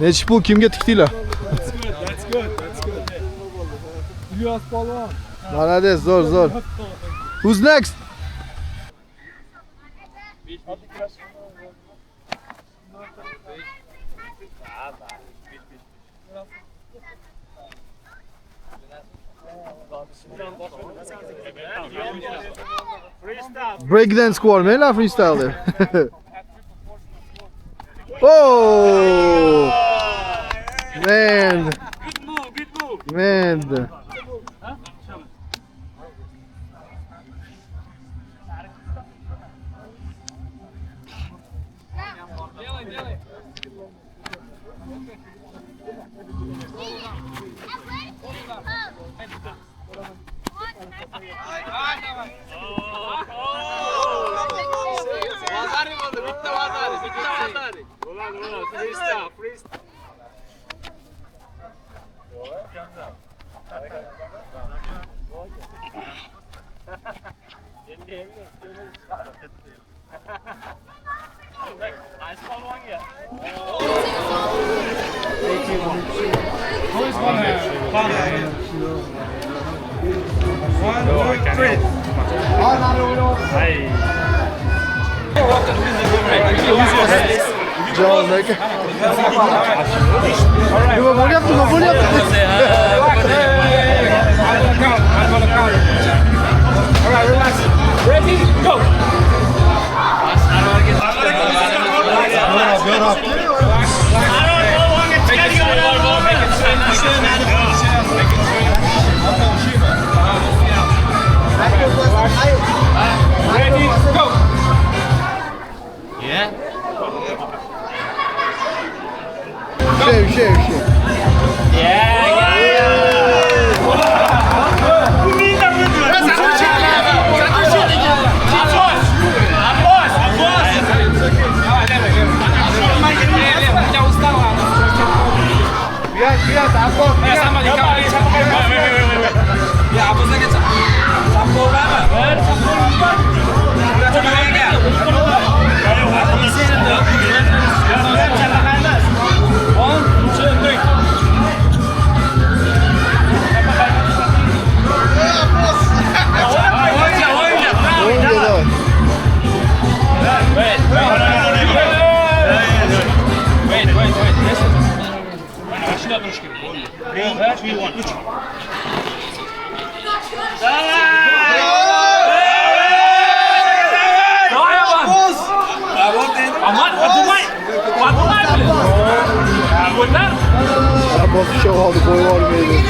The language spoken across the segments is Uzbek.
Nechi pul kimga tikdinglar? That's good. İlyas Balvan. Malades, zo'r. Who's next? Breakdance squad, man, not freestyle there. Oh! Man. Good move. Man. Freestyle. John, like. Alright, relax. Ready? Go! Ready? Go! Yeah? Şey. Both show how the boy water made it.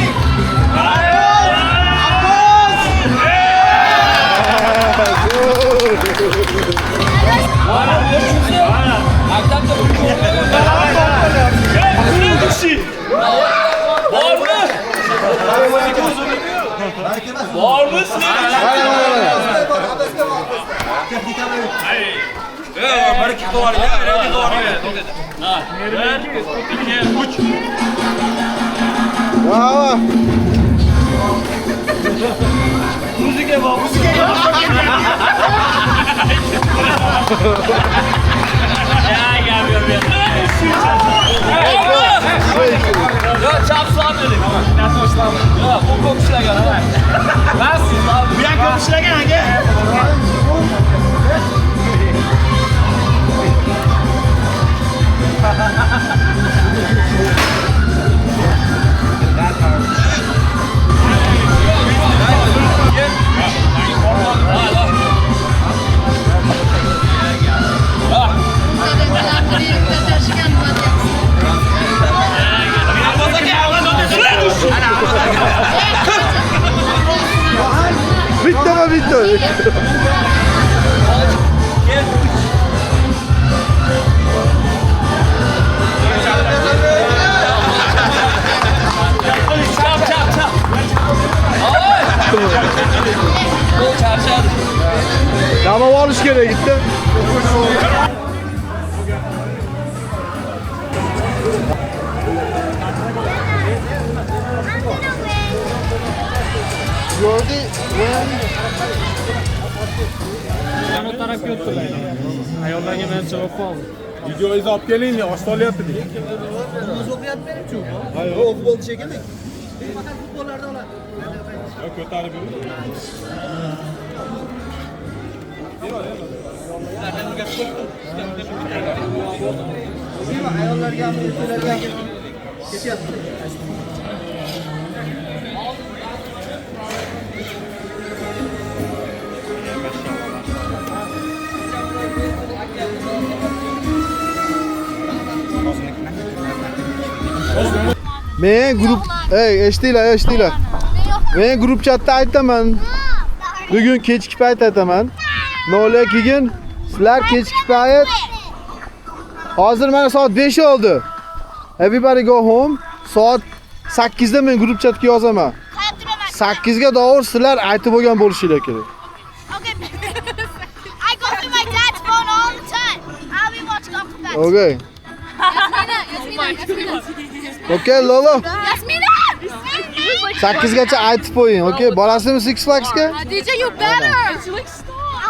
Bravo. Müzike bak. Ya çapsam dedik. Ya bu kokuşlagan ha. Nasıl abi? Bu yan kokuşlagan ha. Bitti. Ama varmış gene gitti. Gördü. Ben o taraf yoktu. Ayollarga ben cevap oldim. Videoyu olib keling, osh olyapti deng. Futbol shekilli. Faqat futbollarda oladi. Ko'tarib yur. Ayollarga ham, erkaklarga ham ketyapti. Men grup, eshtinglar. Men grup chatda aytaman. Bugun kechki payt aytaman. Nola keyin sizlar kechki payt. Hozir mana soat 5 oldi. Everybody go home. Soat 8 da men grup chatga yozaman. 8 ga davr sizlar aytib bo'lgan bo'lishinglar kerak. Okay. I go through my dad's phone all the time. I'll be watching off the back. Okay. Okay, Lolo. Yasmina! 8 gacha aytib qo'ying, okay? Borasizmi Six Flagsga? DJ, you better. I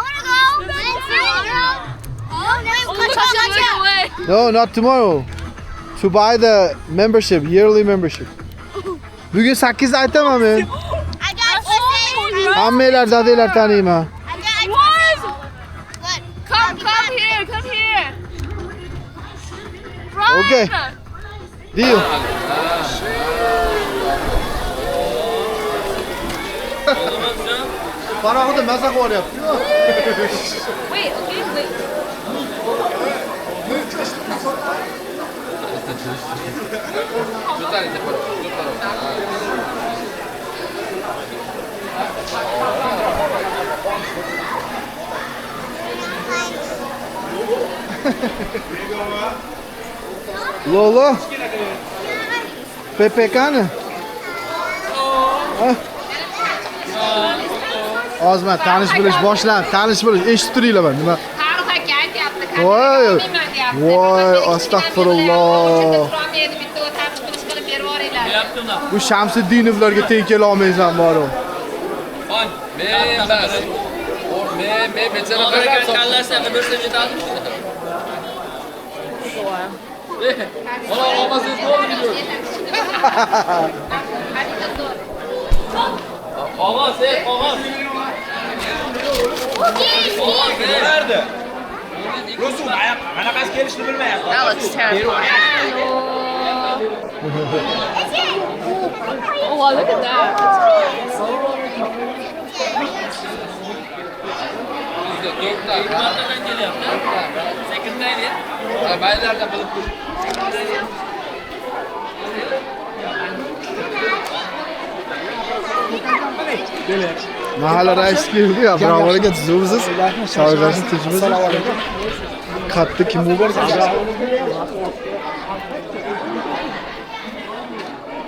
want to go. No, not tomorrow. To buy the membership, yearly membership. Bugun 8 da aytaman men. I got pussy. Hammanglar dadanglar taniyman. I got pussy. Good. Come here. Run. Okay. Deal. Farog'ida maza qilyapti. Wait, okay, wait. Lolo. PPK'ni. Ozma tanish bilish boshlandi. Tanish bilish eshitib turinglar nima? Farruh aka aytyapti. Voy. Deyapti. Voy, astag'firulloh. Bitta o'tamiz bilish qilib berib yuboringlar. Bu Shamsiddinovlarga teng kela olmaysan baro. Xo'p, men bas. Men bechara qarab kallasini bersa yetadi. Mana olmasangiz bo'ldi. Qog'oz, qog'oz. Nerede? Rusun ayak anaqasi kelishni bilmayapti. That looks terrifying. Oh, wow, look at that. Martadan kelyapti. Sekundaydi. Baylardan bilib tur. Mahalla raisi keldi ya, bravo aka, sizsiz. Sog'ligingiz tinchmi? Qatta kim bor?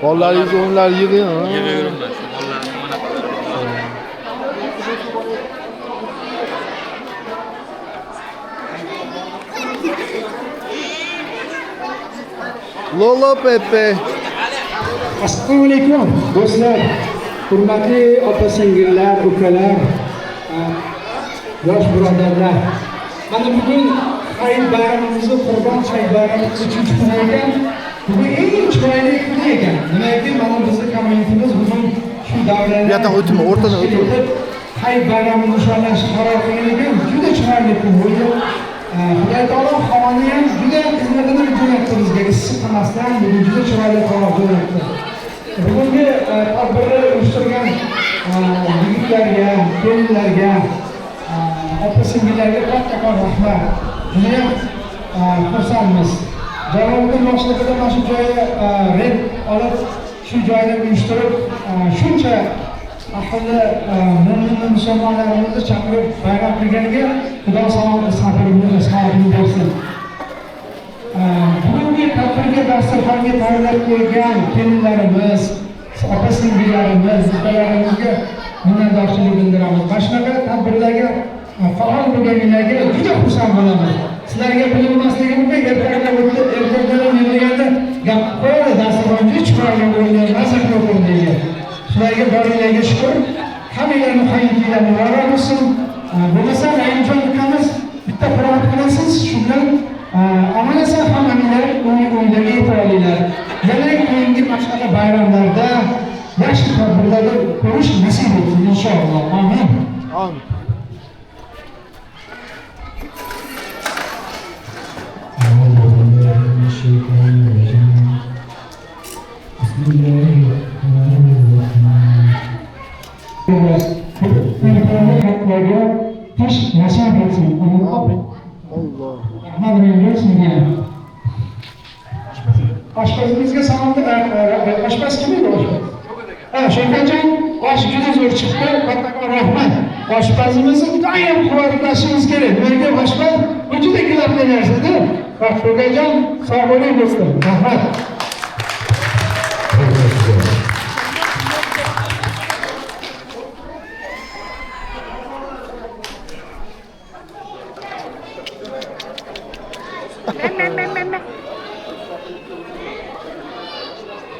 Bolalaringiz o'nlar yig'ing. Yig'averman. Bolalarim mana Lolo Pepe. Assalomu alaykum do'stlar, hurmatli opa-singillar, ukalar, yosh birodarlar. Mana bugun Hayit bayramimizni, Qurbon hayit bayramimiz 3-chi kun ekan. Bugun eng chiroyli kun ekan. Nimaiki, mana bizning kommunitimiz bugun shu davrani Bu yoqdan o'tma, o'rtadan o'tma. Hayit bayramini nishonlashni qaror qilgan ekan. Juda chiroyli kun bo'ldi. Xudo taolo havoni ham juda qimmatini jo'natdi bizga, issiq emasdan bugun juda chiroyli havo jo'natdi. Bugungi tadbirni uyushtirgan yigitlarga, kelinlarga, opa-singillarga kattakon rahmat. Judayam xursandmiz. Jaloliddin boshlig'ida mana shu joyga red olib, shu joyni uyushtirib, shuncha aholi mo'min musulmonlarimizni chaqirib bayram qilganiga Xudo sabrini bersin. Bugungi tadbirga dasturxonga tayyorlab qo'ygan kelinlarimiz, opa-singillarimiz, ukalarimizga minnatdorchilik bildiramiz. Mana shunaqa tadbirlarga faol bo'lganinglarga juda xursand bo'lamiz. Sizlarga bilinmasligi mumkin, erkaklar yig'ilganda gap qo'yadi, dasturxonga chiqargan bo'lgan narsa qilib deydi. Sizlarga boringlarga shukr. Hammanglarni hayotinglar muborak bo'lsin. Bo'lmasa Rayimjon ukamiz bitta qur'on qilasiz, shu bilan Amanasa hammanglar uylarga yetib olinglar. Yana keyingi boshqa bayramlarda yaxshi tadbirlarda ko'rish nasib etsin inshaalloh. Amin. Amin. Tish nasib etsin. Alloh. Rahmat sizga. Oshpazimizga salom oshpaz kim edi oshpaz? Sho'rxonjon, osh juda zo'r chiqdi. Kattakon rahmat. Oshpazimizni doim quvvatlashimiz kerak. Nega oshpaz? Bu juda kerakli narsa-da. Sho'rxonjon, sog' bo'ling do'stlar. Rahmat.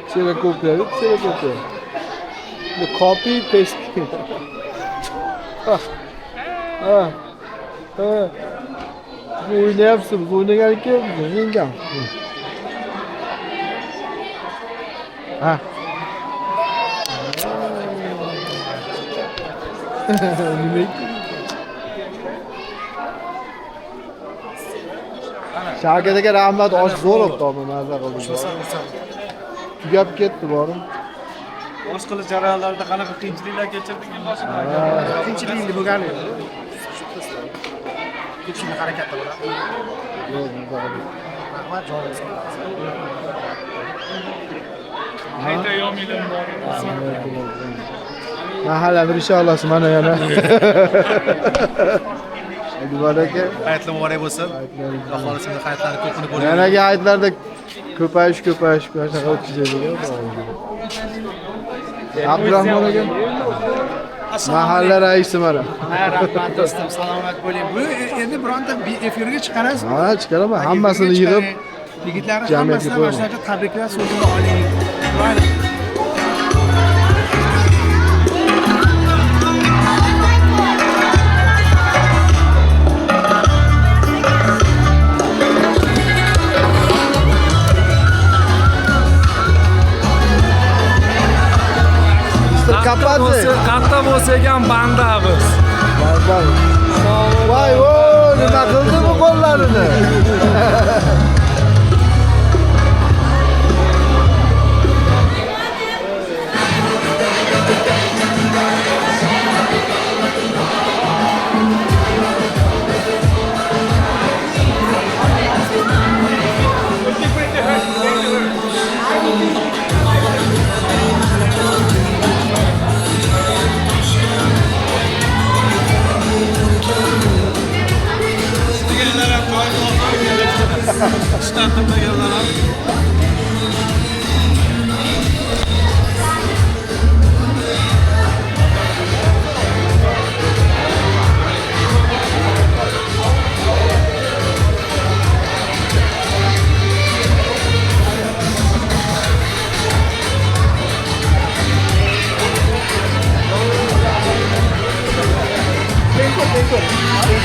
Kserokopter, kserokopter. The copy paste. Bu oynayapsınız, oynagan kelibsiz, yengam. Ha. Nima ekan? Shavkat aka rahmat, osh zo'r o'tdi, mazza qildim. Tugab ketdi borim. Osh qilish jarayonlarida qanaqa qiyinchiliklar kechirdingiz boshida? Qiyinchilikli bo'lgan edi. Ko'pchilik harakatda bo'ladi. Rahmat, joningiz sog' bo'lsin. Hayta yo'minglar bor. Mahalla inshaalloh mana yana. Dubar aka, Hayatli muborak bo'lsin. Xudo xolisa hayatlarni ko'pini ko'ring. yanagi hayitlarda ko'payish shunaqa o'tkazadigan. Abdurahmon aka. Mahalla raisi mana. Rahmat do'stim, salomat bo'ling. Bu endi bironta efirga chiqarasiz. Ha, chiqaraman. Hammasini yig'ib yigitlarni jamiyatga hammasidan qo'yaman. boshqacha tabriklar so'zini oling. Mayli. Kapatdi. Katta bo'lsa ham bandamiz. Voy, nima qildi bu qo'llarini?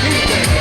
Thank you.